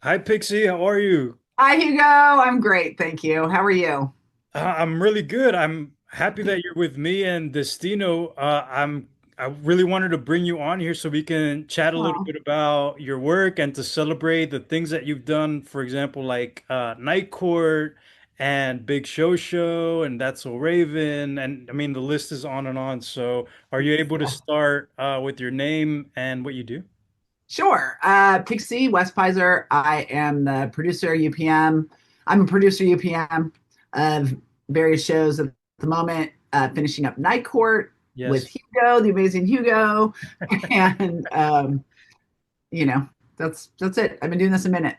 Hi, Pixie. How are you? Hi, Hugo. I'm great. Thank you. How are you? I'm really good. I'm happy that you're with me and Destino. I really wanted to bring you on here so we can chat a little Well, bit about your work and to celebrate the things that you've done. For example, like Night Court and Big Show and That's So Raven, and I mean the list is on and on. So, are you able to yeah. start with your name and what you do? Sure. Pixie Wespiser. I am the producer, UPM. I'm a producer, UPM of various shows at the moment, finishing up Night Court with Yes. Hugo, the amazing Hugo. And, you know, that's it. I've been doing this a minute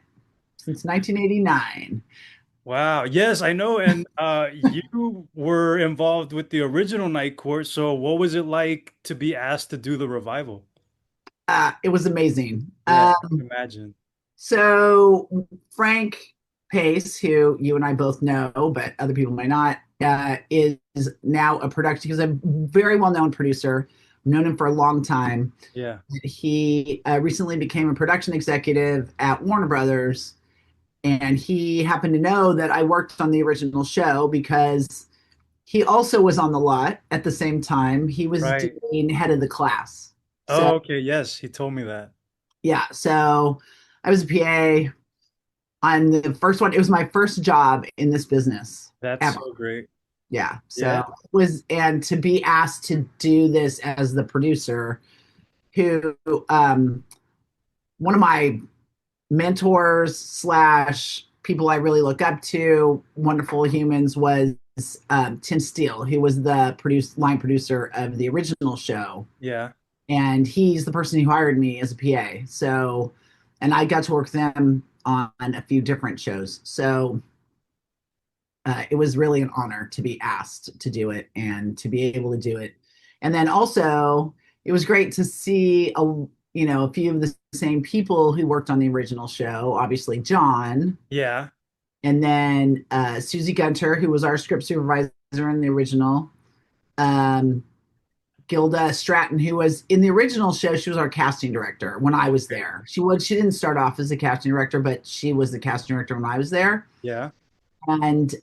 since 1989. Wow. Yes, I know. And you were involved with the original Night Court. So what was it like to be asked to do the revival? It was amazing. Yeah, I can imagine. So Frank Pace, who you and I both know, but other people might not, is now a production. He's a very well-known producer. I've known him for a long time. Yeah. He recently became a production executive at Warner Brothers, and he happened to know that I worked on the original show because he also was on the lot at the same time. He was Right. doing head of the class. So Oh, okay. Yes, he told me that. yeah, so I was a PA on the first one. It was my first job in this business That's ever. so great. Yeah. So Yeah. it was, and to be asked to do this as the producer, who one of my mentors slash people I really look up to, wonderful humans, was Tim Steele, who was the line producer of the original show, Yeah. and he's the person who hired me as a PA. So, and I got to work with them on a few different shows. So it was really an honor to be asked to do it and to be able to do it. And then also, it was great to see a few of the same people who worked on the original show. Obviously, John, Yeah. and then Susie Gunter, who was our script supervisor in the original. Um, Gilda Stratton, who was in the original show, she was our casting director when I was Okay. there. She didn't start off as a casting director, but she was the casting director when I was there. Yeah. And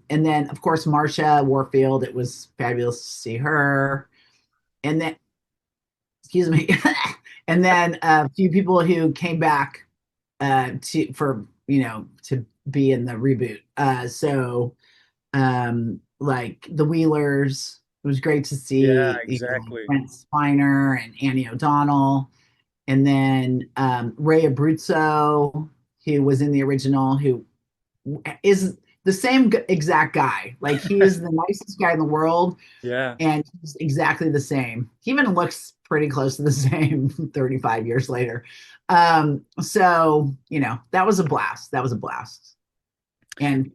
then of course Marsha Warfield. It was fabulous to see her. And then excuse me, and then a few people who came back to for to be in the reboot. Like the Wheelers. It was great to Yeah, see exactly. Brent Spiner and Annie O'Donnell, and then Ray Abruzzo, who was in the original, who is the same exact guy. Like he is the nicest guy in the world, Yeah. and he's exactly the same. He even looks pretty close to the same 35 years later. So that was a blast. That was a blast, and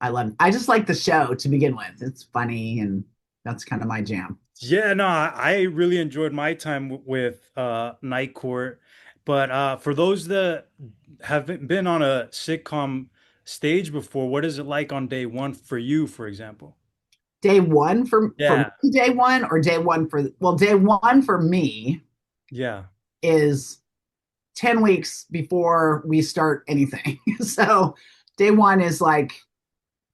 I love. I just like the show to begin with. It's funny, and that's kind of my jam. Yeah, no, I really enjoyed my time with Night Court. But for those that haven't been on a sitcom stage before, what is it like on day one for you, for example? Day one for Yeah, me, day one, or day one for day one for me yeah, is 10 weeks before we start anything. So day one is like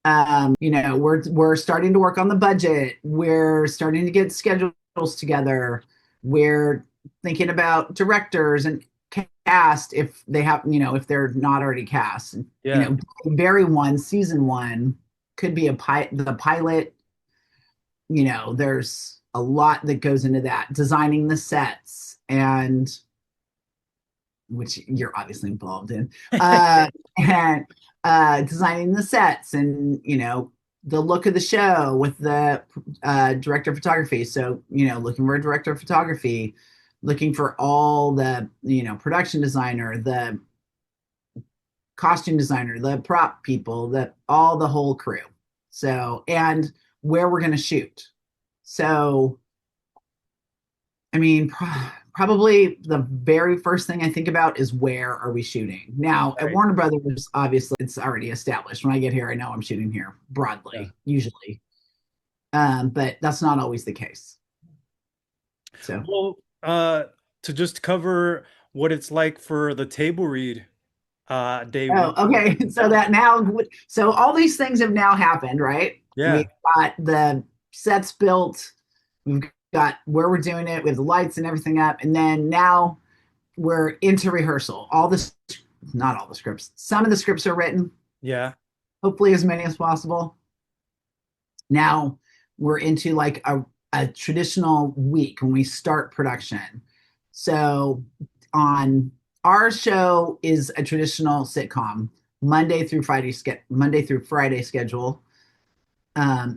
we're starting to work on the budget. We're starting to get schedules together. We're thinking about directors and cast if they have, if they're not already cast. yeah. Very one, season one could be the pilot. There's a lot that goes into that. Designing the sets, and which you're obviously involved in, uh, and designing the sets, and the look of the show with the director of photography. So looking for a director of photography, looking for all the production designer, the costume designer, the prop people, the whole crew. So and where we're going to shoot. So I mean, probably the very first thing I think about is where are we shooting? Now, at Right. Warner Brothers, obviously, it's already established. When I get here, I know I'm shooting here Yeah. broadly, usually, but that's not always the case. So, Well, to just cover what it's like for the table read, day one. Oh, okay. So that now, so all these things have now happened, right? We've Yeah, got the sets built, we've got where we're doing it, we have the lights and everything up, and then now we're into rehearsal. All this, not all the scripts, some of the scripts are written, yeah, hopefully as many as possible. Now we're into like a traditional week when we start production. So on our show is a traditional sitcom, Monday through Friday schedule.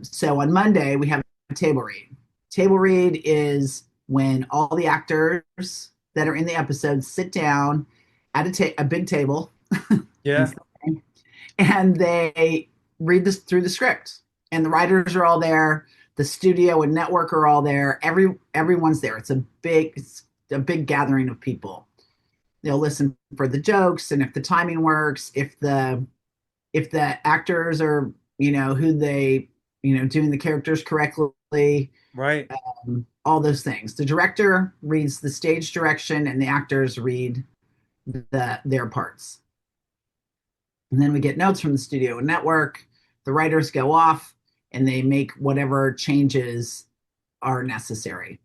So on Monday we have a table read. Table read is when all the actors that are in the episode sit down at a big table yeah, and they read this through the script. And the writers are all there. The studio and network are all there. Everyone's there. It's a big gathering of people. They'll listen for the jokes and if the timing works, if the actors are who they doing the characters correctly, right. all those things. The director reads the stage direction and the actors read their parts. And then we get notes from the studio and network. The writers go off and they make whatever changes are necessary,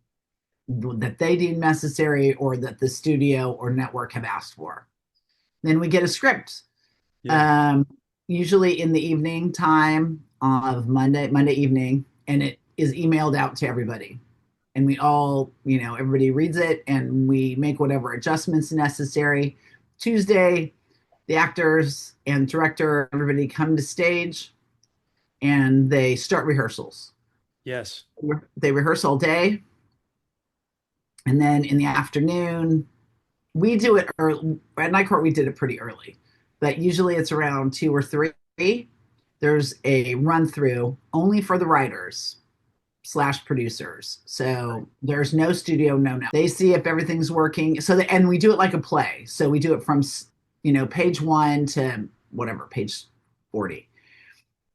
that they deem necessary or that the studio or network have asked for. Then we get a script, Yeah, um, usually in the evening time of Monday evening, and it is emailed out to everybody. And we all, everybody reads it and we make whatever adjustments necessary. Tuesday, the actors and director, everybody come to stage and they start rehearsals. yes, They rehearse all day. And then in the afternoon, we do it early. At Night Court, we did it pretty early, but usually it's around 2 or 3. There's a run through only for the writers/producers. So there's no studio, no. They see if everything's working. And we do it like a play. So we do it from, page 1 to whatever, page 40,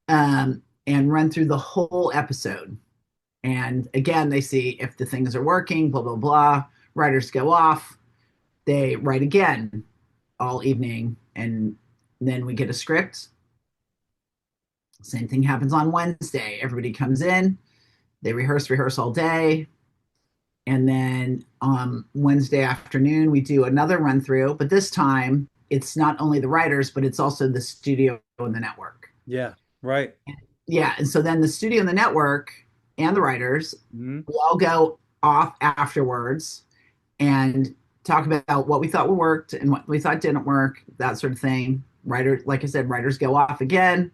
and run through the whole episode. And again, they see if the things are working, blah, blah, blah. Writers go off. They write again all evening. And then we get a script. Same thing happens on Wednesday. Everybody comes in, they rehearse all day. And then on Wednesday afternoon, we do another run through. But this time, it's not only the writers, but it's also the studio and the network. yeah, right. Yeah. And so then the studio and the network and the writers, Hmm. we all go off afterwards and talk about what we thought worked and what we thought didn't work, that sort of thing. Like I said, writers go off again,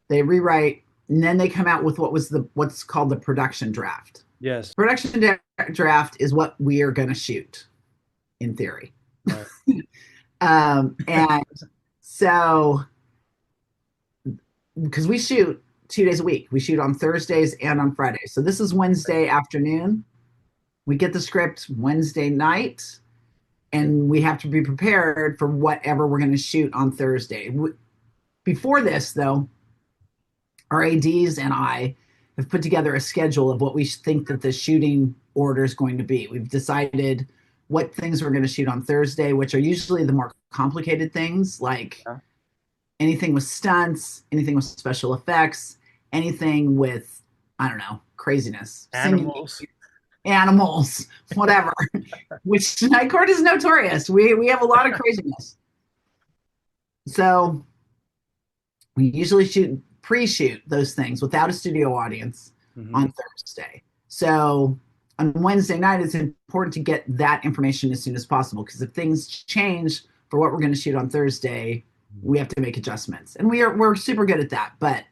they rewrite, and then they come out with what's called the production draft. Yes, Draft is what we are going to shoot in theory. right. And so, because we shoot 2 days a week, we shoot on Thursdays and on Fridays. So this is Wednesday afternoon. We get the script Wednesday night, and we have to be prepared for whatever we're going to shoot on Thursday. Before this, though, our ADs and I have put together a schedule of what we think that the shooting order is going to be. We've decided what things we're going to shoot on Thursday, which are usually the more complicated things, like Yeah. anything with stunts, anything with special effects, anything with, I don't know, craziness, singing, Animals. animals, whatever. Which Night Court is notorious. We have a lot of craziness. So we usually pre-shoot those things without a studio audience Hmm. on Thursday. So on Wednesday night, it's important to get that information as soon as possible, because if things change for what we're going to shoot on Thursday, we have to make adjustments, and we're super good at that. But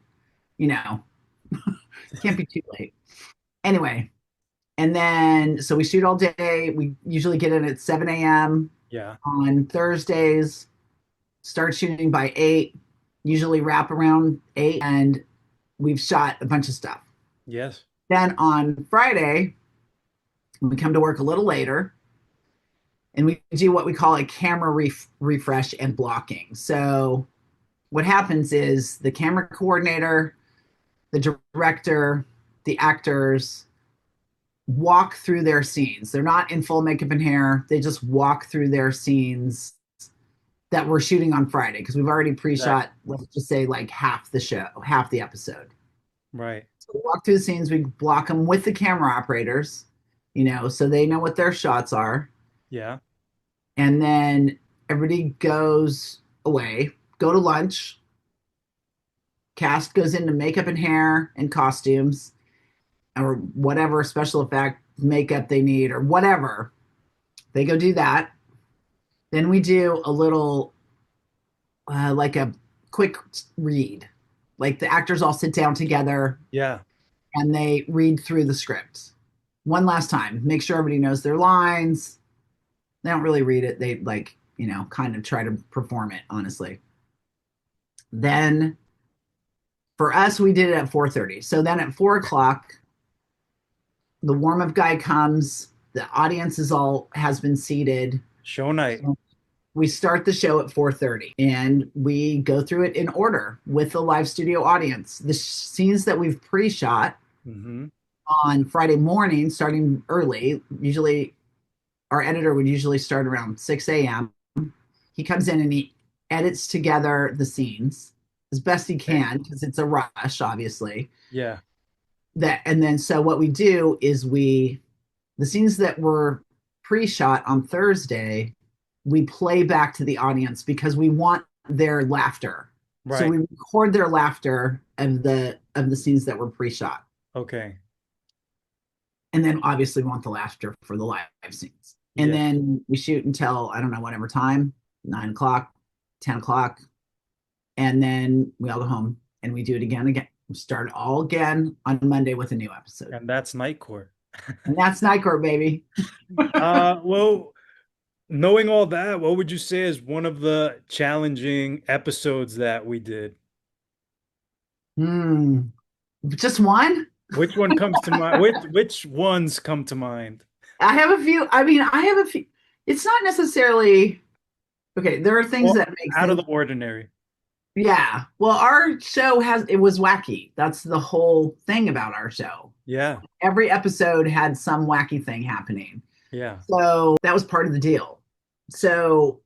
you know, can't be too late. Anyway, and then so we shoot all day. We usually get in at 7 a.m. Yeah. on Thursdays. Start shooting by 8. Usually wrap around 8, and we've shot a bunch of stuff. Yes. Then on Friday, we come to work a little later, and we do what we call a camera refresh and blocking. So what happens is the camera coordinator, the director, the actors walk through their scenes. They're not in full makeup and hair. They just walk through their scenes that we're shooting on Friday because we've already Exactly. pre-shot, let's just say like half the show, half the episode. Right. So we walk through the scenes, we block them with the camera operators, so they know what their shots are. Yeah. And then everybody goes away, go to lunch. Cast goes into makeup and hair and costumes or whatever special effect makeup they need or whatever. They go do that. Then we do a little, like a quick read. Like the actors all sit down together Yeah. and they read through the script one last time, make sure everybody knows their lines. They don't really read it. They like, kind of try to perform it, honestly. Then for us, we did it at 4:30. So then at 4 o'clock, the warm up guy comes. The audience is all has been seated. Show night. So we start the show at 4:30 and we go through it in order with the live studio audience. The scenes that we've pre-shot Mm-hmm. on Friday morning, starting early, usually our editor would usually start around 6 a.m. He comes in and he edits together the scenes as best he Okay. can because it's a rush, obviously. Yeah. That and then so what we do is the scenes that were pre-shot on Thursday, we play back to the audience because we want their laughter. So Right. we record their laughter of the scenes that were pre-shot. Okay. And then obviously we want the laughter for the live scenes. And Yeah. then we shoot until I don't know, whatever time, 9 o'clock, 10 o'clock. And then we all go home and we do it again. We start all again on Monday with a new episode. And that's night court. And that's Night Court, baby. Well, knowing all that, what would you say is one of the challenging episodes that we did? Hmm. Just one? Which one comes to mind? Which ones come to mind? I have a few. I mean, I have a few. It's not necessarily okay. There are things Well, that make out of things. the ordinary. Yeah. Well, our show it was wacky. That's the whole thing about our show. Yeah. Every episode had some wacky thing happening. Yeah. So that was part of the deal. So,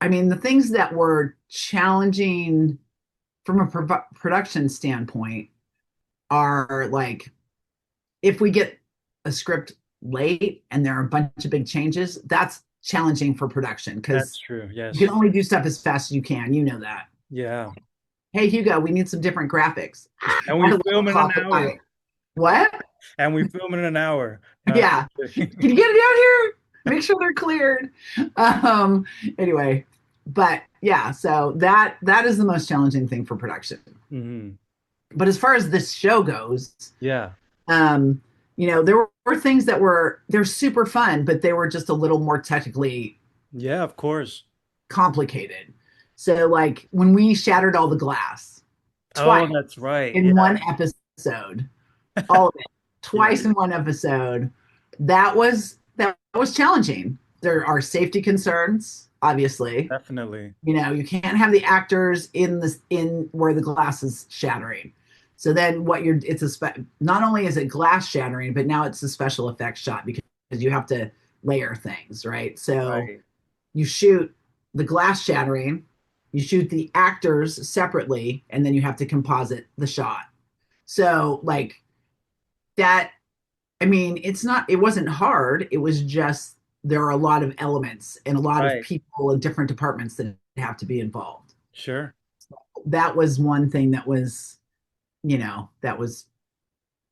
I mean, the things that were challenging from a production standpoint are like if we get a script late and there are a bunch of big changes, that's challenging for production That's because true. you can Yes. only do stuff as fast as you can. You know that. Yeah. Hey, Hugo, we need some different graphics And at we 11 film in an o'clock at hour. night. What? And we film in an hour. No, I'm Yeah. just Can kidding. you get it out here? Make sure they're cleared. Um, anyway, but yeah, so that is the most challenging thing for production. Hmm. But as far as this show goes, Yeah. um, there were things that they're super fun, but they were just a little more technically Yeah, of course. complicated. So like when we shattered all the glass Oh, twice that's right. in Yeah. one episode, all of it, Yeah, twice in one episode, that was challenging. There are safety concerns, obviously. definitely. You can't have the actors in where the glass is shattering. So then not only is it glass shattering, but now it's a special effects shot because you have to layer things, right? So Right. you shoot the glass shattering, you shoot the actors separately, and then you have to composite the shot. So like that, I mean, it wasn't hard. It was just there are a lot of elements and a lot of Right. people in different departments that have to be involved. Sure. That was one thing that was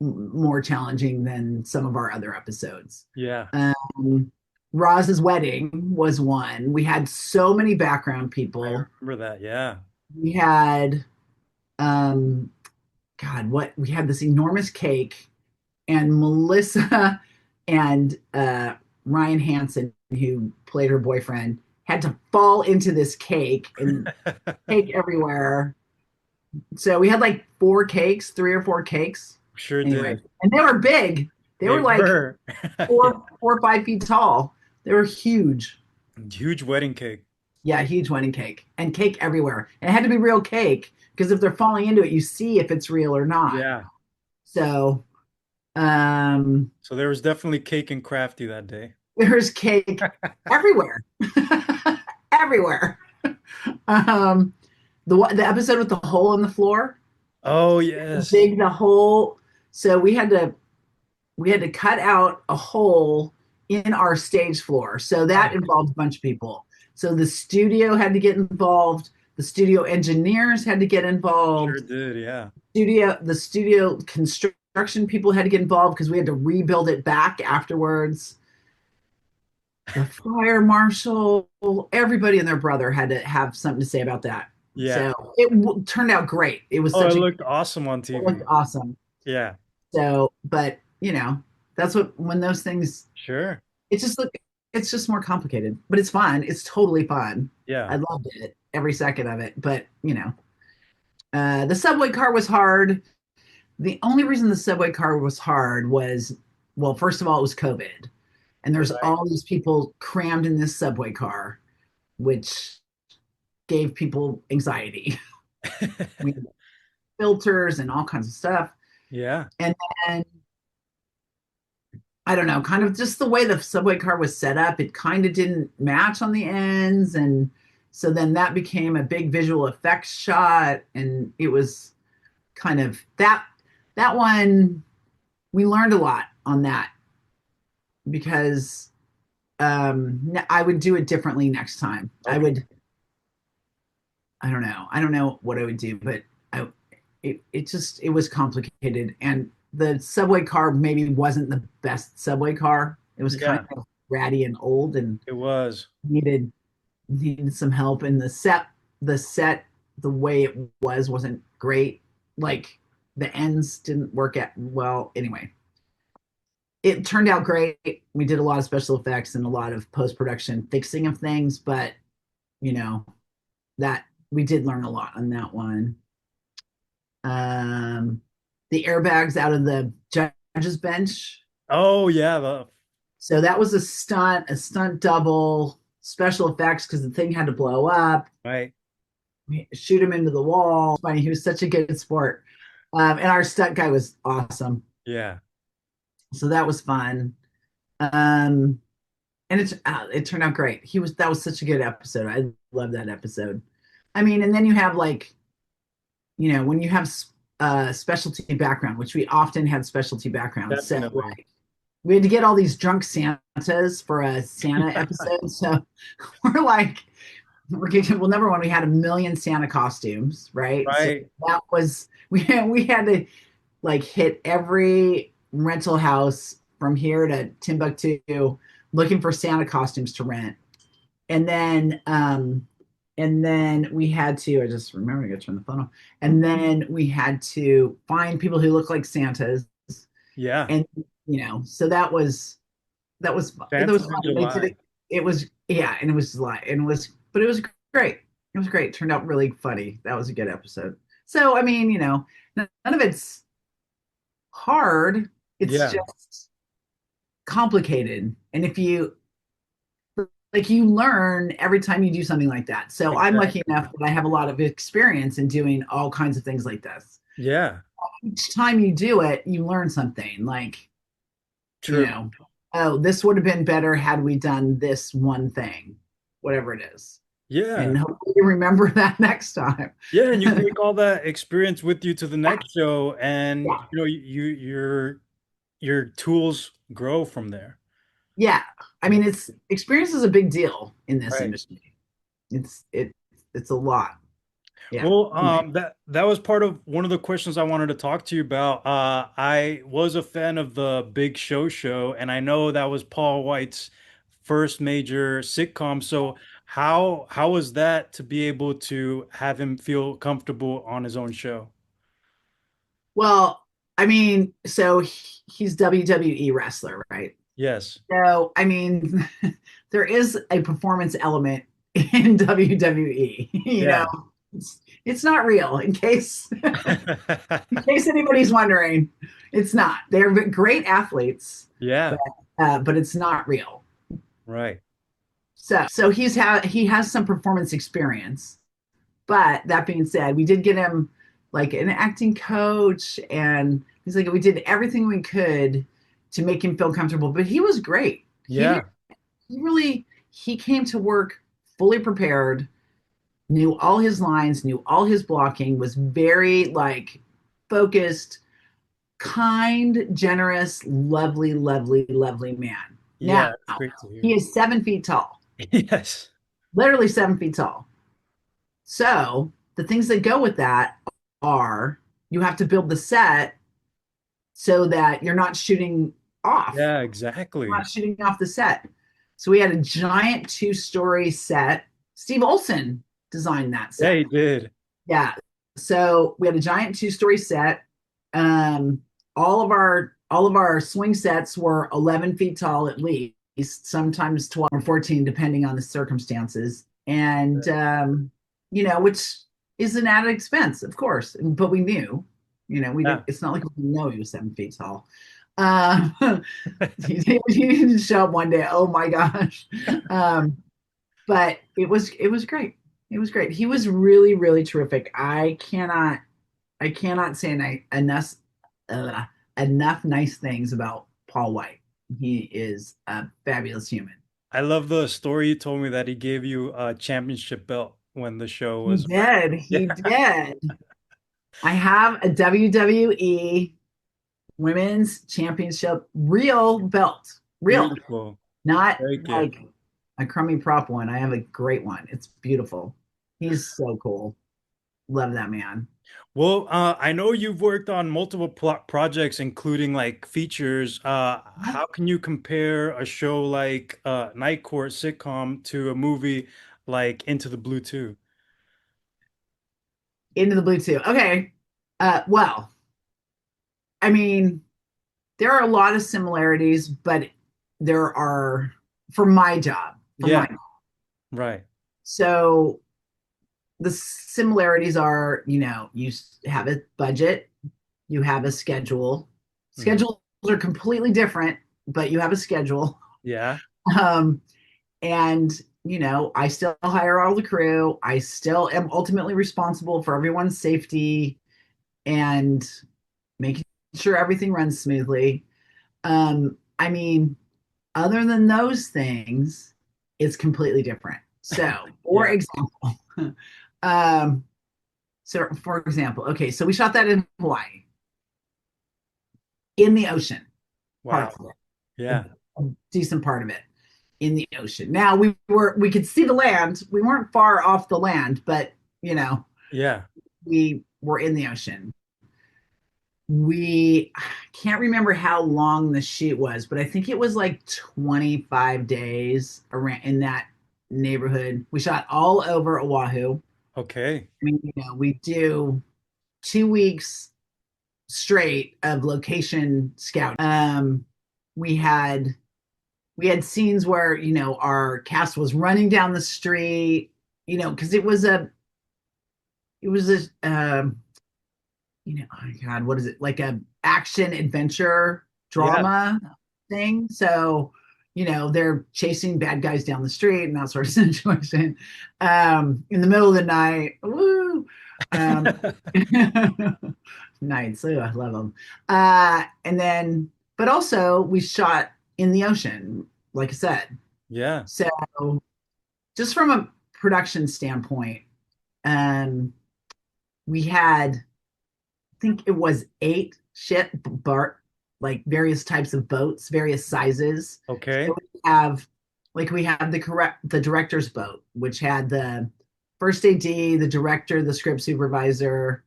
more challenging than some of our other episodes. Yeah. Um, Roz's wedding was one. We had so many background I people. remember that. Yeah. We had, um, God, what we had this enormous cake, and Melissa and Ryan Hansen, who played her boyfriend, had to fall into this cake and cake everywhere. So we had like 4 cakes, 3 or 4 cakes. Sure Anyway, did. and they were big. They They were like were. Yeah. 4 or 5 feet tall. They were huge. Huge wedding cake. Yeah, huge wedding cake and cake everywhere. And it had to be real cake because if they're falling into it, you see if it's real or not. Yeah. So So there was definitely cake and crafty that day. there's cake everywhere. everywhere. Um, the episode with the hole in the floor, Oh, yes. dig the hole. So we had to cut out a hole in our stage floor. So that Oh, involved a bunch of people. So the studio had to get involved. The studio engineers had to get sure involved. did. Yeah. The studio construction people had to get involved because we had to rebuild it back afterwards. The fire marshal, everybody and their brother had to have something to say about that. Yeah. So it turned out great. It was Oh, it such a, it looked awesome on looked TV. awesome. Yeah. So, but that's what when those things, Sure. it just look, it's just more complicated, but it's fun. It's totally fun. Yeah. I loved it, every second of it. But the subway car was hard. The only reason the subway car was hard was, well, first of all, it was COVID, and there's Right. all these people crammed in this subway car, which gave people anxiety. We had filters and all kinds of stuff, Yeah. and then I don't know, kind of just the way the subway car was set up, it kind of didn't match on the ends, and so then that became a big visual effects shot, and it was kind of that one. We learned a lot on that because I would do it differently next time. I Okay. would. I don't know. I don't know what I would do, but I it was complicated, and the subway car maybe wasn't the best subway car. It was kind Yeah, of ratty and old, and it was. needed needed some help. And the set the way it wasn't great. Like the ends didn't work out well. Anyway, it turned out great. We did a lot of special effects and a lot of post production fixing of things, but you know that we did learn a lot on that one. Um, the airbags out of the judge's bench. Oh, yeah. The So that was a stunt double, special effects because the thing had to blow up, right. shoot him into the wall. Funny, he was such a good sport. And our stunt guy was awesome. Yeah. So that was fun. Um, and it turned out great. That was such a good episode. I love that episode. I mean, and then you have like, when you have specialty background, which we often had specialty backgrounds. So Definitely. like we had to get all these drunk Santas for a Santa episode. So we're like, well, number one, we had a million Santa costumes, right? So Right. that was we had to like hit every rental house from here to Timbuktu looking for Santa costumes to rent. And then we had to, I just remember I got to turn the phone off. And then we had to find people who look like Santas. Yeah. And so that was Santa's fun. in And they did July. it. It was, yeah, and it was like, but it was great. It was great. It turned out really funny. That was a good episode. So I mean, none of it's hard. It's Yeah. just complicated. And if you like, you learn every time you do something like that. So I'm lucky Exactly. enough that I have a lot of experience in doing all kinds of things like this. Yeah. Each time you do it, you learn something like, you True. know, oh, this would have been better had we done this one thing, whatever it is. Yeah. And hopefully you remember that next time. Yeah, and you take all that experience with you to the next show, and Yeah. your tools grow from there. Yeah. I Yeah. mean, experience is a big deal in this Right. industry. It's a lot. Yeah. Well, that was part of one of the questions I wanted to talk to you about. I was a fan of the Big Show, and I know that was Paul White's first major sitcom. So how was that to be able to have him feel comfortable on his own show? Well, I mean, so he's WWE wrestler, right? Yes. So, I mean, there is a performance element in WWE. Yeah. It's not real. In case anybody's wondering, it's not. They're great athletes, but Yeah. but it's not real. Right. So he has some performance experience. But that being said, we did get him like an acting coach, and he's like, we did everything we could to make him feel comfortable. But he was great. He did, Yeah. he really he came to work fully prepared, knew all his lines, knew all his blocking, was very like focused, kind, generous, lovely, lovely, lovely man. Yeah, Now, that's great to he hear. is 7 feet tall, Yes. literally 7 feet tall. So the things that go with that are you have to build the set so that you're not shooting off, Yeah, not exactly. shooting off the set. So we had a giant 2 story set. Steve Olson designed that Yeah, set. he did. Yeah. So we had a giant 2 story set. Um, all of our swing sets were 11 feet tall at least, sometimes 12 or 14, depending on the circumstances. And which is an added expense, of course. But we knew, we Yeah. didn't. It's not like we didn't know he was 7 feet tall. He didn't show up one day. Oh my gosh. Um, but it was great. It was great. He was really, really terrific. I cannot say uh, enough nice things about Paul White. He is a fabulous human. I love the story you told me that he gave you a championship belt when the show He was around. did. He Yeah, did. I have a WWE Women's Championship real belt. Real. beautiful. Not Very good. like a crummy prop one. I have a great one. It's beautiful. He's so cool. Love that man. Well, I know you've worked on multiple projects, including like features. How can you compare a show like Night Court sitcom to a movie like Into the Blue 2? Into the Blue too. Okay. Well, I mean, there are a lot of similarities, but there are for my job, for Yeah, my right. so the similarities are, you have a budget, you have a schedule. Hmm. Schedules are completely different, but you have a schedule. Yeah, Um, and I still hire all the crew. I still am ultimately responsible for everyone's safety and making sure everything runs smoothly. I mean, other than those things, it's completely different. So, for yeah. example, um, okay, so we shot that in Hawaii, in the ocean, Wow. parts of it, Yeah, a decent part of it in the ocean. Now we could see the land. We weren't far off the land, but you know, yeah. we were in the ocean. We can't remember how long the shoot was, but I think it was like 25 days around in that neighborhood. We shot all over Oahu. Okay. I mean, we do 2 weeks straight of location scouting. We had we had scenes where our cast was running down the street, because it was a oh my God, what is it? Like a action adventure Yeah, drama thing. So, they're chasing bad guys down the street and that sort of situation. In the middle of the night. Woo. Um, nights. Ooh, I love them. And then, but also we shot in the ocean, like I said. yeah. So just from a production standpoint, um, we had think it was 8 ship like various types of boats, various sizes. So Okay. we have the director's boat, which had the first AD, the director, the script supervisor.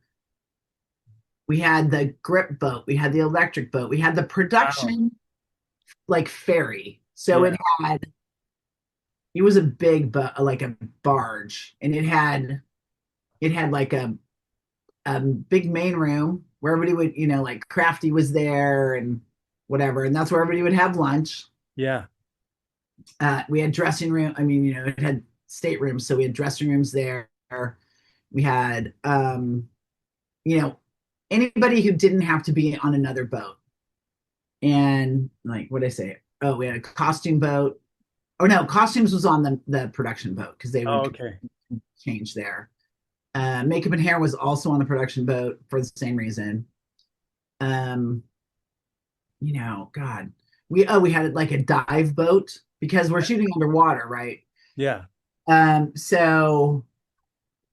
We had the grip boat, we had the electric boat, we had the Wow. production like ferry. So Yeah, it was a big boat, like a barge, and it had like a big main room where everybody would, like Crafty was there and whatever, and that's where everybody would have lunch. yeah. We had dressing room. I mean, it had staterooms, so we had dressing rooms there. We had, you know, anybody who didn't have to be on another boat. And like, what did I say? Oh, we had a costume boat. Oh no, costumes was on the production boat because they Oh, would okay. change there. Makeup and hair was also on the production boat for the same reason. Um, God, we had like a dive boat because we're shooting underwater, right? Yeah. So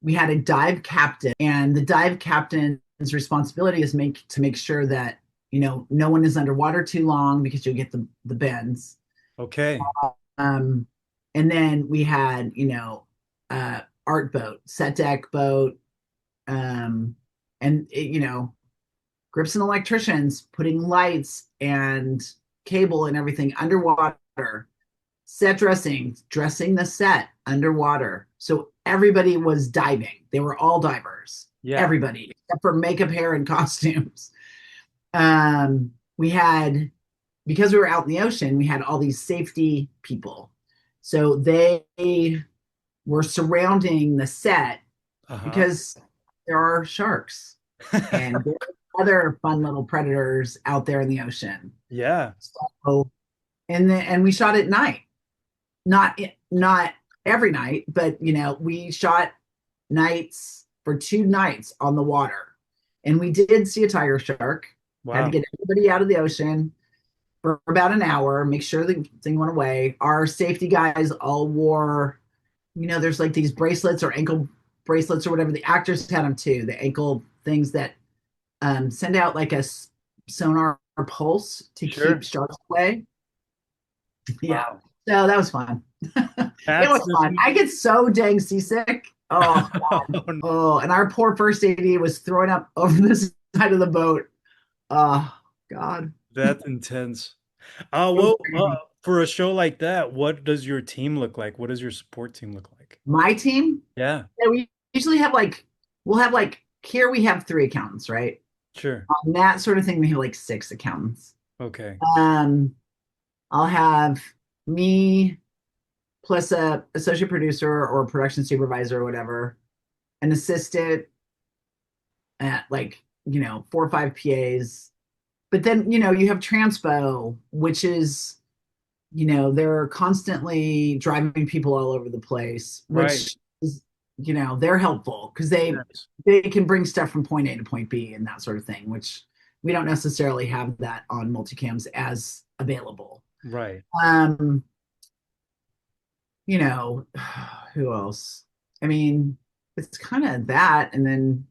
we had a dive captain, and the dive captain's responsibility is make sure that no one is underwater too long because you'll get the bends. Okay. Um, and then we had art boat, set deck boat, um, and grips and electricians putting lights and cable and everything underwater, set dressing the set underwater. So everybody was diving. They were all divers, Yeah. everybody, except for makeup, hair, and costumes. We had, because we were out in the ocean, we had all these safety people. So they were surrounding the set Uh-huh. because there are sharks and there are other fun little predators out there in the ocean. Yeah. So, and we shot at night, not every night, but we shot nights for 2 nights on the water, and we did see a tiger shark. Had to Wow. get everybody out of the ocean for about an hour, make sure the thing went away. Our safety guys all wore, there's like these bracelets or ankle bracelets or whatever. The actors had them too. The ankle things that send out like a sonar pulse to keep Sure. sharks away. Yeah. Wow. So that was fun. It That's was this. fun. I get so dang seasick. Oh, oh, and our poor first AD was throwing up over the side of the boat. Oh, God. That's intense. It was Well, crazy. for a show like that, what does your team look like? What does your support team look like? My team, Yeah, yeah, we usually we'll have here we have 3 accountants, right? sure. On that sort of thing, we have like 6 accountants. Okay. Um, I'll have me plus a associate producer or production supervisor or whatever, an assistant, at 4 or 5 PAs. But then, you have transpo, which is, they're constantly driving people all over the place, Right. which is, they're helpful because Yes. they can bring stuff from point A to point B and that sort of thing, which we don't necessarily have that on multicams as available. Right. Um, you know, who else? I mean, it's kind of that. And then,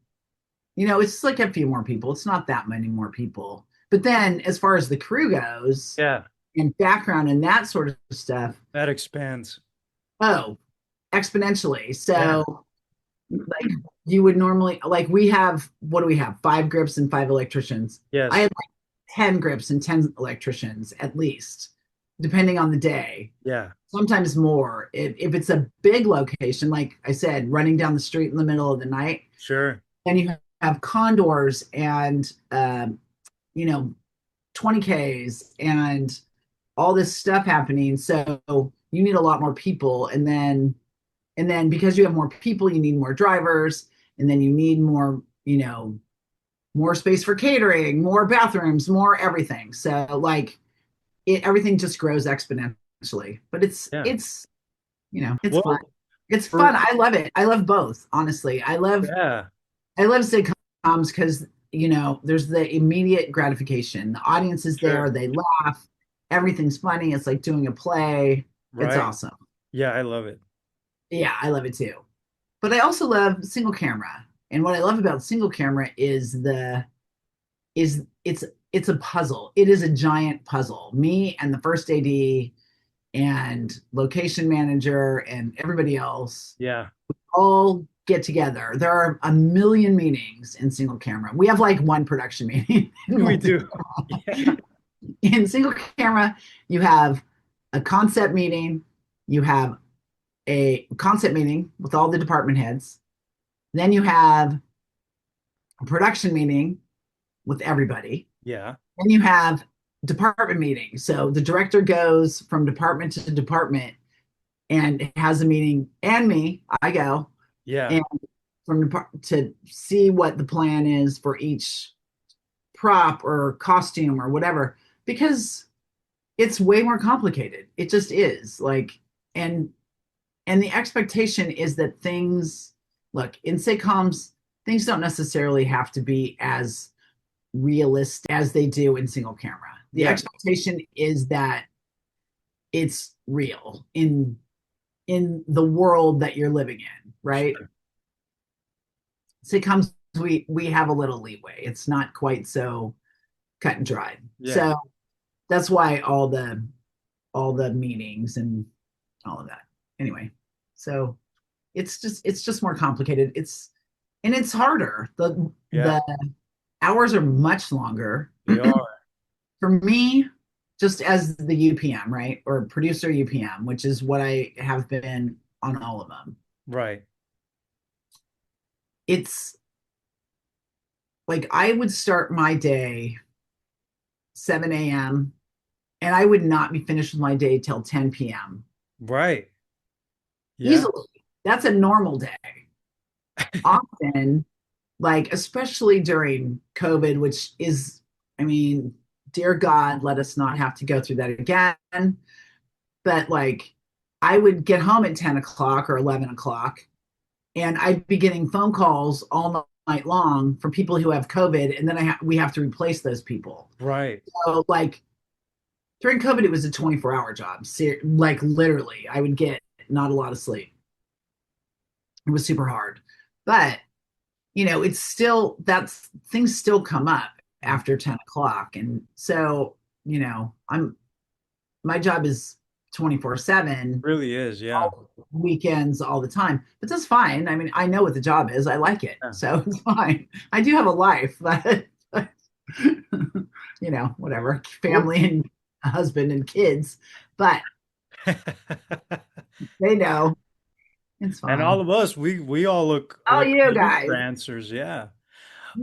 it's like a few more people. It's not that many more people. But then as far as the crew goes Yeah, and background and that sort of stuff, that expands. oh, exponentially. Yeah. So like you would normally we have, what do we have? 5 grips and 5 electricians. I Yes. had like 10 grips and 10 electricians at least, depending on the day. Yeah. Sometimes more. If it's a big location, like I said, running down the street in the middle of the night, Sure. then you have condors and you know 20Ks and all this stuff happening. So you need a lot more people, and then because you have more people, you need more drivers, and then you need more, more space for catering, more bathrooms, more everything. So everything just grows exponentially. But it's Yeah. it's it's fun. Well, It's fun. for I love it. I love both, honestly. yeah. I love sitcoms because there's the immediate gratification. The audience is there, Sure. they laugh, everything's funny. It's like doing a play. It's Right. awesome. Yeah, I love it. Yeah, I love it too. But I also love single camera. And what I love about single camera is it's a puzzle. It is a giant puzzle. Me and the first AD and location manager and everybody else Yeah. all get together. There are a million meetings in single camera. We have like one production meeting in We do. Yeah. in single camera. You have a concept meeting. You have a concept meeting with all the department heads. Then you have a production meeting with everybody. Yeah. Then you have department meetings. So the director goes from department to department and has a meeting, and I go Yeah. and to see what the plan is for each prop or costume or whatever, because it's way more complicated. It just is and and the expectation is that things, look, in sitcoms, things don't necessarily have to be as realistic as they do in single camera. The Yeah. expectation is that it's real in in the world that you're living in, right? Sure. Sitcoms, we have a little leeway. It's not quite so cut and dried. Yeah. So that's why all the meetings and all of that. Anyway, so it's just more complicated. It's harder. Yeah. The hours are much longer. They are. For me, just as the UPM, right? Or producer UPM, which is what I have been on all of them. Right. It's like I would start my day 7 a.m. and I would not be finished with my day till 10 p.m. Right. Yeah. easily. That's a normal day. Often, like especially during COVID, which is, I mean, dear God, let us not have to go through that again. But like, I would get home at 10 o'clock or 11 o'clock, and I'd be getting phone calls all night long from people who have COVID, and then we have to replace those people. Right. So like during COVID, it was a 24-hour job. Like literally, I would get not a lot of sleep. It was super hard, but it's still that's things still come up Mm. after 10 o'clock, and so I'm my job is 24/7, Really is. Yeah. all weekends, all the time. But that's fine. I mean, I know what the job is. I like it. Yeah. So it's fine. I do have a life, but whatever. Well, Family and a husband and kids. But they know it's and all fine. of us, we all look Oh, like you we look guys. for answers. Yeah.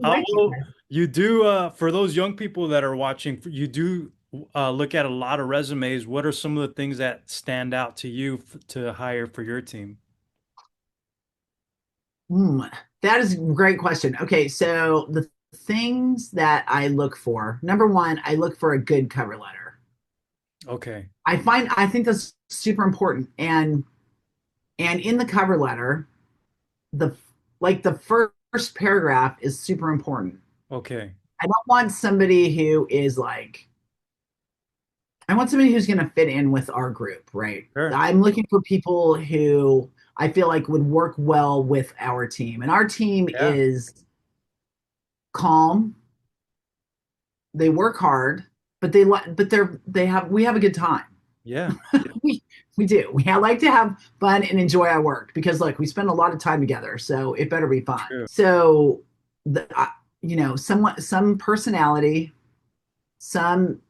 I like you Well, guys. you do, for those young people that are watching, you do look at a lot of resumes. What are some of the things that stand out to you to hire for your team? That is a great question. Okay, so the things that I look for, number one, I look for a good cover letter. Okay. I think that's super important. And in the cover letter, the the first paragraph is super important. Okay. I don't want somebody who is like I want somebody who's going to fit in with our group, right? Sure. I'm looking for people who I feel like would work well with our team. And our team Yeah. is calm, they work hard, but we have a good time. Yeah. We do. We like to have fun and enjoy our work because look, we spend a lot of time together, so it better be fun. True. So the some personality, some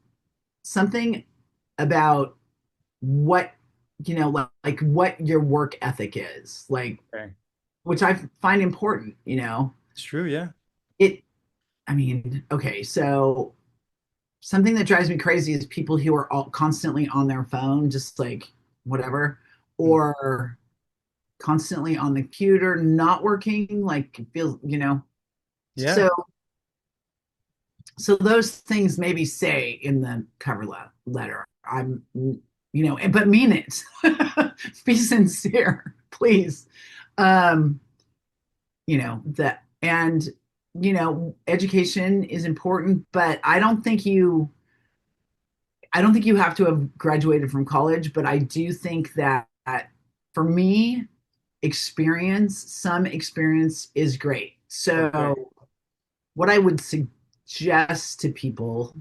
something about what like what your work ethic is, like Okay. which I find important. It's true. Yeah. It. I mean, okay, so something that drives me crazy is people who are all constantly on their phone, just like whatever, Mm. or constantly on the computer, not working, like it feels, Yeah. So, so those things maybe say in the cover letter. But mean it. Be sincere, please. Um, that and education is important, but I don't think you have to have graduated from college, but I do think that for me, some experience is great. Okay. So, what I would suggest to people,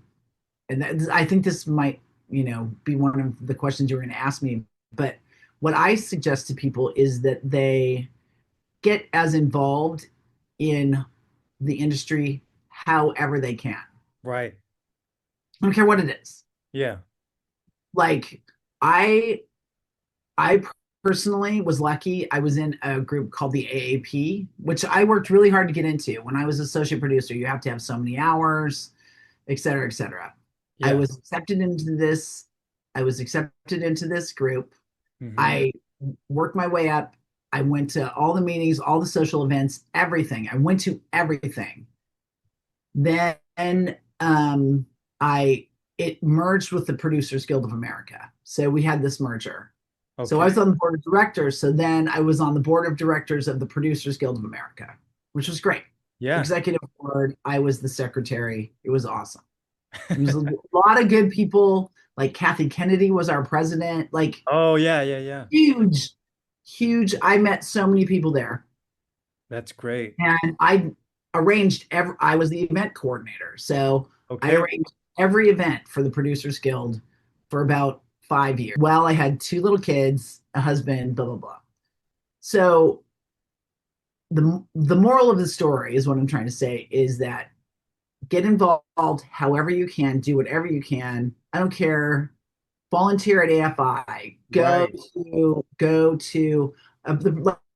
and I think this might, be one of the questions you were going to ask me, but what I suggest to people is that they get as involved in the industry however they can. Right. I don't care what it is. Yeah. Like I I personally was lucky. I was in a group called the AAP, which I worked really hard to get into. When I was associate producer, you have to have so many hours, et cetera, et cetera. I Yeah. was accepted into this. I was accepted into this group. Hmm. I worked my way up. I went to all the meetings, all the social events, everything. I went to everything. Then I it merged with the Producers Guild of America. So we had this merger. So I Okay. was on the board of directors. So then I was on the board of directors of the Producers Guild of America, which was great. Yeah. Executive board. I was the secretary. It was awesome. It was a lot of good people. Like Kathy Kennedy was our president. Like Oh, yeah. Yeah. Yeah. huge. huge. I met so many people there, That's great. and I was the event coordinator, so I Okay. arranged every event for the Producers Guild for about 5 years. Well, I had two little kids, a husband, blah blah blah. So the moral of the story is what I'm trying to say is that get involved however you can, do whatever you can. I don't care. Volunteer at AFI. Right.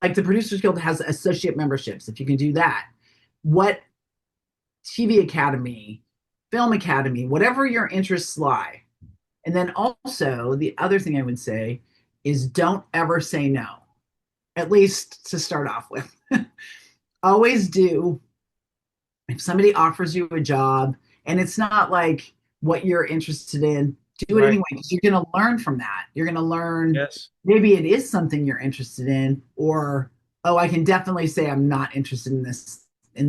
Like the Producers Guild has associate memberships. If you can do that, what TV Academy, Film Academy, whatever your interests lie. And then also the other thing I would say is don't ever say no. At least to start off with. Always do. If somebody offers you a job and it's not like what you're interested in, do it Right. anyway because you're going to learn from that. You're going to learn Yes. maybe it is something you're interested in, or oh, I can definitely say I'm not interested in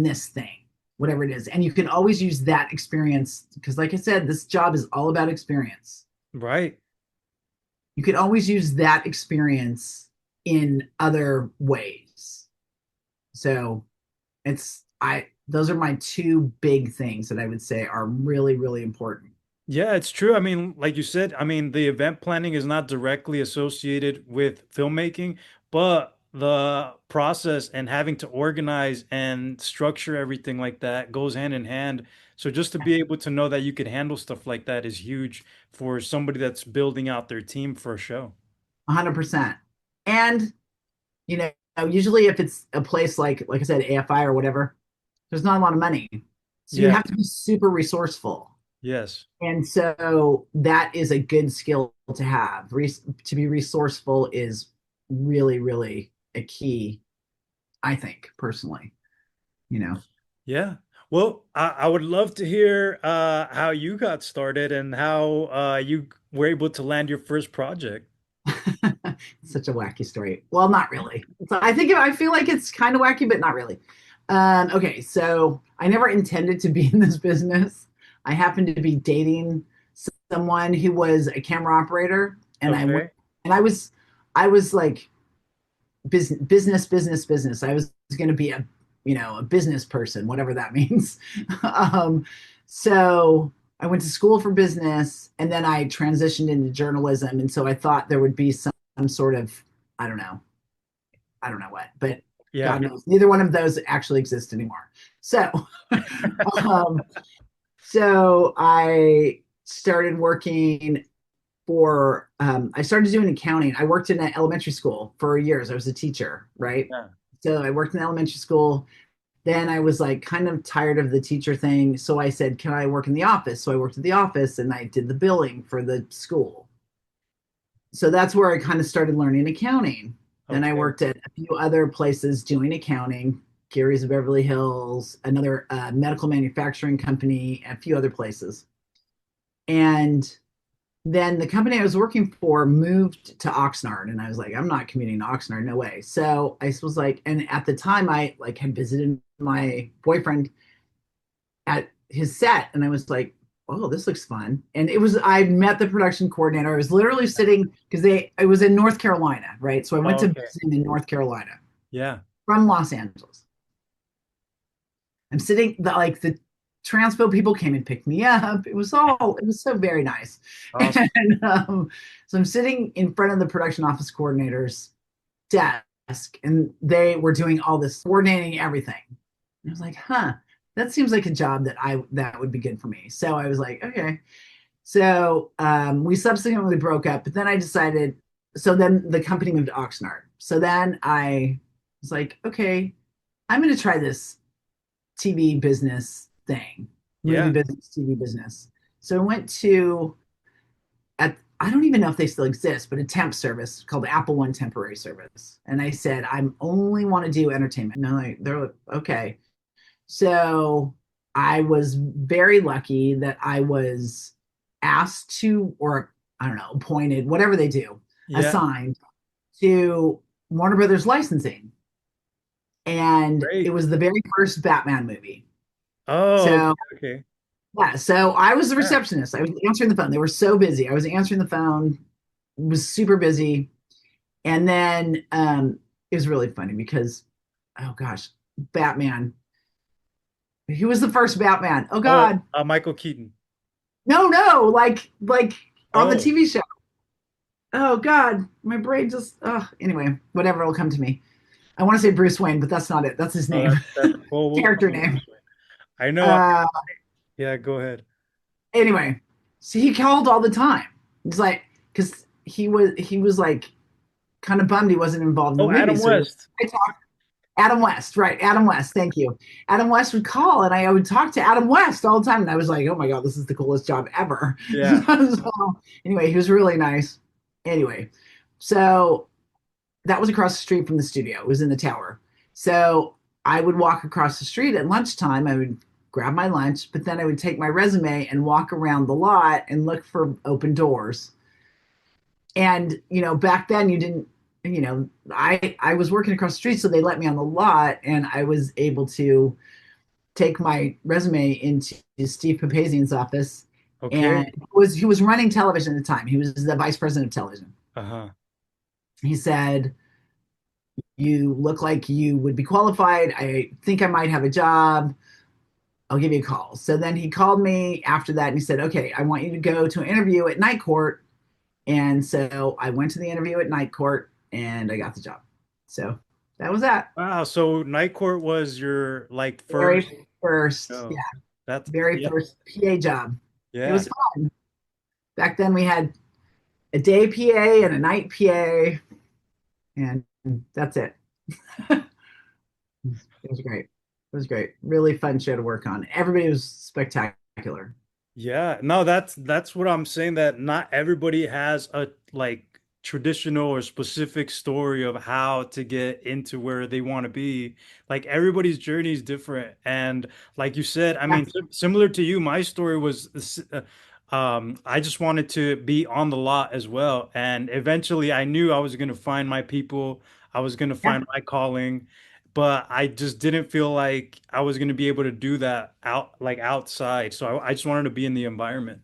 this thing, whatever it is. And you can always use that experience because, like I said, this job is all about experience. Right. You can always use that experience in other ways. So it's I those are my two big things that I would say are really, really important. Yeah, it's true. I mean, like you said, I mean, the event planning is not directly associated with filmmaking, but the process and having to organize and structure everything like that goes hand in hand. So just to be able to know that you could handle stuff like that is huge for somebody that's building out their team for a show. 100%. And you know, usually if it's a place like I said, AFI or whatever, there's not a lot of money. So you Yeah. have to be super resourceful. Yes. And so that is a good skill to have. To be resourceful is really, really a key, I think, personally, you know. Yeah. Well, I would love to hear how you got started and how you were able to land your first project. Such a wacky story. Well, not really. So I feel like it's kind of wacky, but not really. Okay, so I never intended to be in this business. I happened to be dating someone who was a camera operator, and Okay. I was like business. I was going to be a business person, whatever that means. um, so I went to school for business, and then I transitioned into journalism, and so I thought there would be some sort of I don't know, I don't know what, but Yeah. God knows, neither one of those actually exist anymore. So, um, so I started working I started doing accounting. I worked in an elementary school for years. I was a teacher, right? Yeah. So I worked in elementary school. Then I was like kind of tired of the teacher thing. So I said, can I work in the office? So I worked at the office and I did the billing for the school. So that's where I kind of started learning accounting. Then I Okay. worked at a few other places doing accounting, Gary's of Beverly Hills, another medical manufacturing company, a few other places. And then the company I was working for moved to Oxnard, and I was like, I'm not commuting to Oxnard, no way. So I was like, and at the time I like had visited my boyfriend at his set, and I was like, oh, this looks fun. And I met the production coordinator. I was literally sitting because it was in North Carolina, right? So I went Oh, to okay. visit him in North Carolina Yeah. from Los Angeles. I'm sitting the transpo people came and picked me up. It was so very nice. Awesome. And so I'm sitting in front of the production office coordinator's desk, and they were doing all this coordinating everything. And I was like, huh, that seems like a job that would be good for me. So I was like, okay. So we subsequently broke up, but then I decided. So then the company moved to Oxnard. So then I was like, okay, I'm going to try this TV business thing, movie Yeah. business, TV business. So I went to I don't even know if they still exist, but a temp service called Apple One Temporary Service. And I said, I only want to do entertainment. And they're like, okay. So I was very lucky that I was asked to, or I don't know, appointed, whatever they do, Yeah. assigned to Warner Brothers licensing. And it Great. was the very first Batman movie. Oh, okay. So Okay. yeah, so I was the Yeah. receptionist. I was answering the phone. They were so busy. I was answering the phone, was super busy. And then it was really funny because, oh gosh, Batman. He was the first Batman. Oh Oh, God. Michael Keaton. No, no, like on the Oh, TV show. Oh God, my brain just. Anyway, whatever will come to me. I want to say Bruce Wayne, but that's not it. That's his no, name, that's well, we'll call character him name. Bruce Wayne. I know. Uh, Yeah, go ahead. anyway, so he called all the time. It's like because he was like kind of bummed he wasn't involved in Oh, the movie. Adam So West. I talked Adam West, right? Adam West, thank you. Adam West would call, and I would talk to Adam West all the time, and I was like, oh my god, this is the coolest job ever. Yeah. So, anyway, he was really nice. Anyway, so that was across the street from the studio. It was in the tower. So I would walk across the street at lunchtime. I would grab my lunch, but then I would take my resume and walk around the lot and look for open doors. And back then you didn't. I was working across the street, so they let me on the lot, and I was able to take my resume into Steve Papazian's office, and Okay. he was running television at the time. He was the vice president of television. Uh-huh. He said, "You look like you would be qualified. I think I might have a job. I'll give you a call." So then he called me after that and he said, "Okay, I want you to go to an interview at Night Court." And so I went to the interview at Night Court and I got the job. So that was that. Wow. So Night Court was your like first Very first, yeah, show. That's very yeah, first PA job. It yeah. was fun. Back then we had a day PA and a night PA, and that's it. It was great. It was great. Really fun show to work on. Everybody was spectacular. Yeah, no, that's what I'm saying, that not everybody has a like traditional or specific story of how to get into where they want to be. Like everybody's journey is different. And like you said, I Yeah. mean, similar to you, my story was I just wanted to be on the lot as well. And eventually I knew I was going to find my people, I was going to Yeah. find my calling, but I just didn't feel like I was going to be able to do that outside. So I just wanted to be in the environment.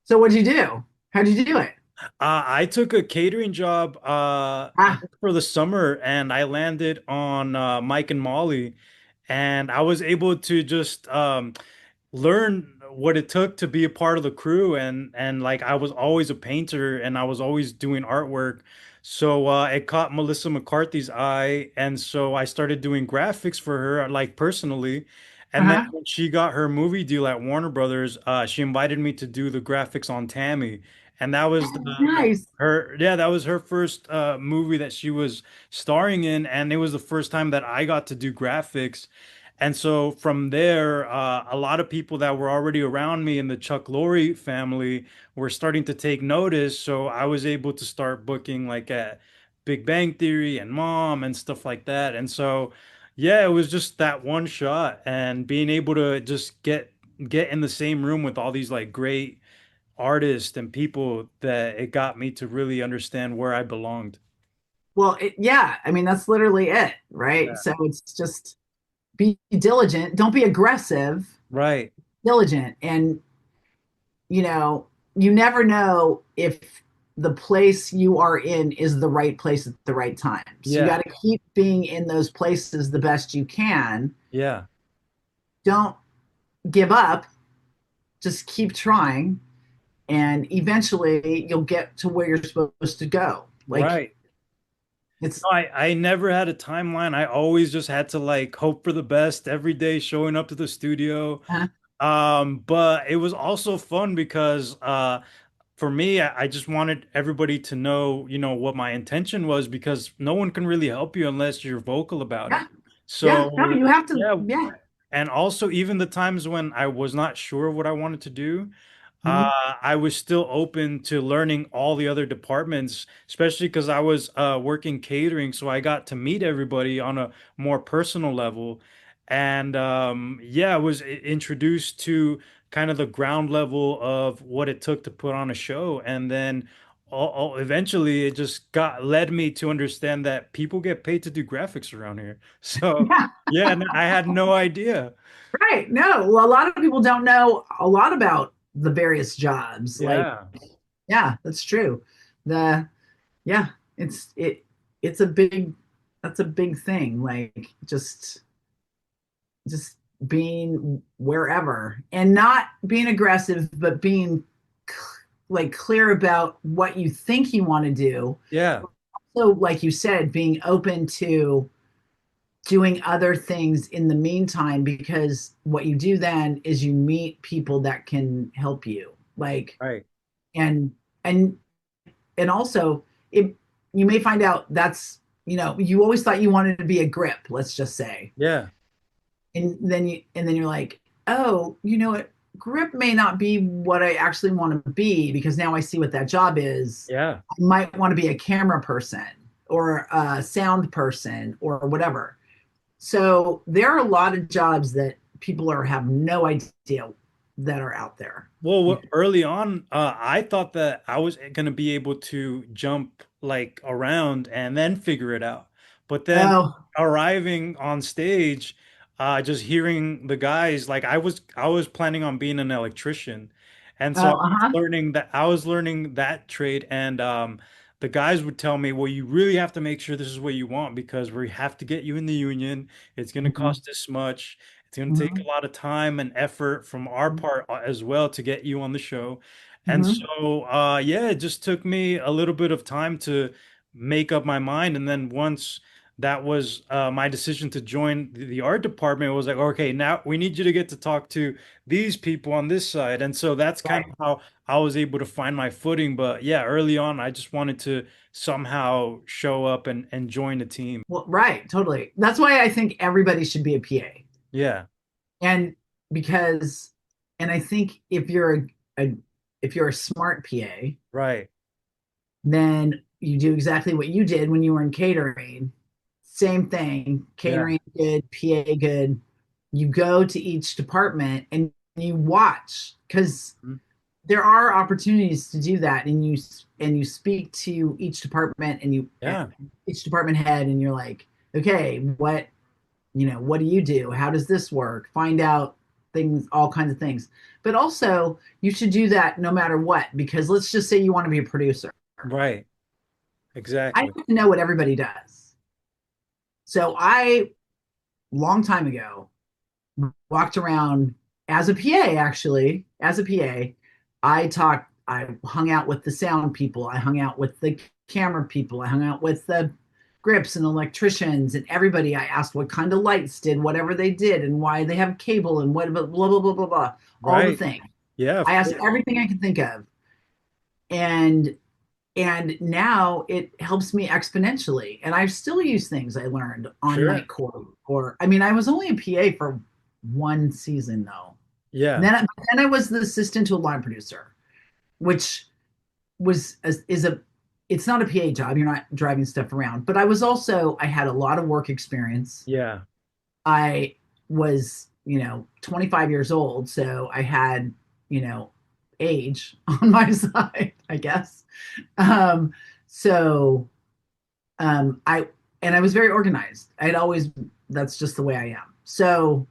So what'd you do? How'd you do it? I took a catering job Ah, for the summer, and I landed on Mike and Molly, and I was able to just learn what it took to be a part of the crew, and like I was always a painter and I was always doing artwork. So it caught Melissa McCarthy's eye, and so I started doing graphics for her, like personally. And then uh-huh. when she got her movie deal at Warner Brothers, she invited me to do the graphics on Tammy. And that was Nice. that was her first movie that she was starring in, and it was the first time that I got to do graphics. And so from there, a lot of people that were already around me in the Chuck Lorre family were starting to take notice. So I was able to start booking like at Big Bang Theory and Mom and stuff like that. And so, yeah, it was just that one shot and being able to just get in the same room with all these like great artists and people that it got me to really understand where I belonged. Well, yeah, I mean, that's literally it, right? Yeah. So it's just be diligent, don't be aggressive, Right. diligent. And, you know, you never know if the place you are in is the right place at the right time. So you Yeah. got to keep being in those places the best you can. Yeah. Don't give up, just keep trying. And eventually you'll get to where you're supposed to go. Like, Right. it's, No, I never had a timeline. I always just had to like hope for the best every day showing up to the studio. uh, But it was also fun because for me, I just wanted everybody to know, what my intention was because no one can really help you unless you're vocal about it. yeah, yeah, no, So, you have to, yeah, yeah. and also even the times when I was not sure what I wanted to do, Mhm. I was still open to learning all the other departments, especially because I was working catering, so I got to meet everybody on a more personal level. And yeah, I was introduced to kind of the ground level of what it took to put on a show. And then eventually it just got led me to understand that people get paid to do graphics around here. So Yeah, yeah, and I had no idea. right. No, well, a lot of people don't know a lot about the various jobs. Like, Yeah. yeah, that's true. The, yeah. it's it it's a big that's a big thing. Like just being wherever and not being aggressive, but being like clear about what you think you want to do. Yeah, So, like you said, being open to doing other things in the meantime, because what you do then is you meet people that can help you. Like, right. and and and also it you may find out that's you always thought you wanted to be a grip, let's just say, Yeah, and then you're like, oh, you know what, grip may not be what I actually want to be, because now I see what that job is. yeah. I might want to be a camera person or a sound person or whatever. So there are a lot of jobs that people have no idea that are out there. Well, early on, I thought that I was going to be able to jump like around and then figure it out. But then Oh, arriving on stage, just hearing the guys, like I was planning on being an electrician. And so oh, uh-huh. I was learning that trade, and the guys would tell me, well, you really have to make sure this is what you want because we have to get you in the union. It's going to Mhm, cost this much. It's going to take mhm, a lot of time and effort from our part as well to get you on the show. And mhm. so, yeah, it just took me a little bit of time to make up my mind. And then once that was my decision to join the art department, it was like, okay, now we need you to get to talk to these people on this side. And so that's kind Right. of how I was able to find my footing. But yeah, early on, I just wanted to somehow show up and join the team. Well, right, totally. That's why I think everybody should be a PA. Yeah, And because, and I think if you're a smart PA, right. then you do exactly what you did when you were in catering. Same thing, Yeah. catering good, PA good. You go to each department and you watch, because Mhm. there are opportunities to do that, and you speak to each department, and you Yeah, each department head, and you're like, okay, what do you do? How does this work? Find out things, all kinds of things. But also, you should do that no matter what, because let's just say you want to be a producer. right. I Exactly. have to know what everybody does. So long time ago, walked around as a PA, actually, as a PA. I hung out with the sound people, I hung out with the camera people, I hung out with the grips and electricians and everybody. I asked what kind of lights did whatever they did and why they have cable and what blah blah blah blah blah, all the Right. things. Yeah, of I asked course. everything I could think of, and now it helps me exponentially, and I still use things I learned on Sure. night court. Or I mean, I was only a PA for one season though. Yeah. Then I was the assistant to a line producer, which is a it's not a PA job. You're not driving stuff around. But I had a lot of work experience. Yeah. I was 25 years old, so I had age on my side, I guess. Um, so I and I was very organized. I'd always That's just the way I am. So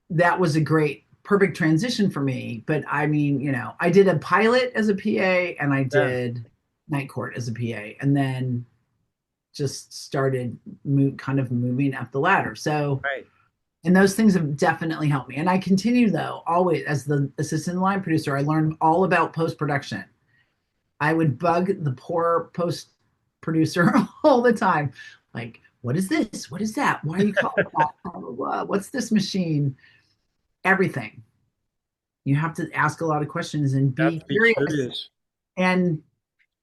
that was a great perfect transition for me. But I mean, I did a pilot as a PA and I Yeah. did night court as a PA, and then just started kind of moving up the ladder. So, Right. and those things have definitely helped me. And I continue though, always as the assistant line producer, I learned all about post production. I would bug the poor post producer all the time. Like, what is this? What is that? Why are you calling that? Blah, blah, blah. What's this machine? Everything. You have to ask a lot of questions and You have be to be curious, curious. and,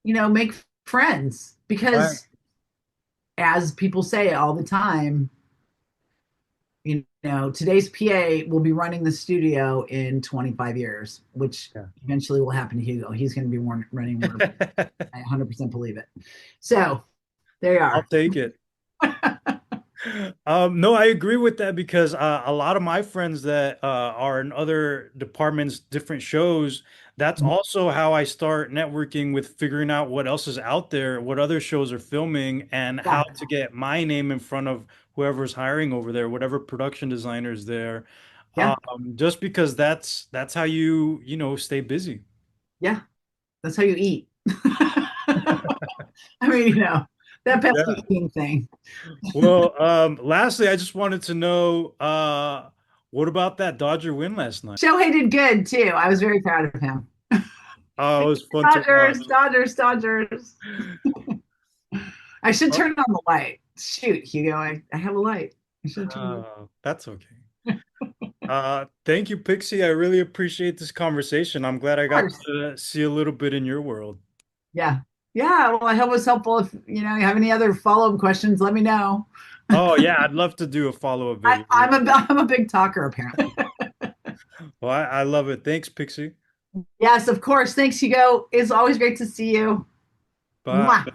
make friends, Right. because as people say all the time, today's PA will be running the studio in 25 years, which Yeah. eventually will happen to Hugo. He's going to be running Warner Brothers. I 100% believe it. So there you I'll are. take it. No, I agree with that because a lot of my friends that are in other departments, different shows, that's also how I start networking with figuring out what else is out there, what other shows are filming, and Yeah, how to get my name in front of whoever's hiring over there, whatever production designer's there. yeah, Just because that's how you stay busy. yeah. That's how you eat. I mean, that pesky Yeah. king thing. Well, lastly, I just wanted to know, what about that Dodger win last night? Shohei did good too. I was very proud of him. Oh, it was fun to Dodgers, watch. Dodgers, Dodgers. I should Oh, turn on the light. Shoot, Hugo, I have a light. I should turn it on. that's okay. Thank you, Pixie. I really appreciate this conversation. I'm glad I Of got course. to see a little bit in your world. Yeah. Yeah. Well, I hope it was helpful. If you have any other follow-up questions, let me know. Oh yeah, I'd love to do a follow-up video. I'm a big talker, apparently. Well, I love it. Thanks, Pixie. Yes, of course. Thanks, Hugo. It's always great to see you. Bye. Mwah.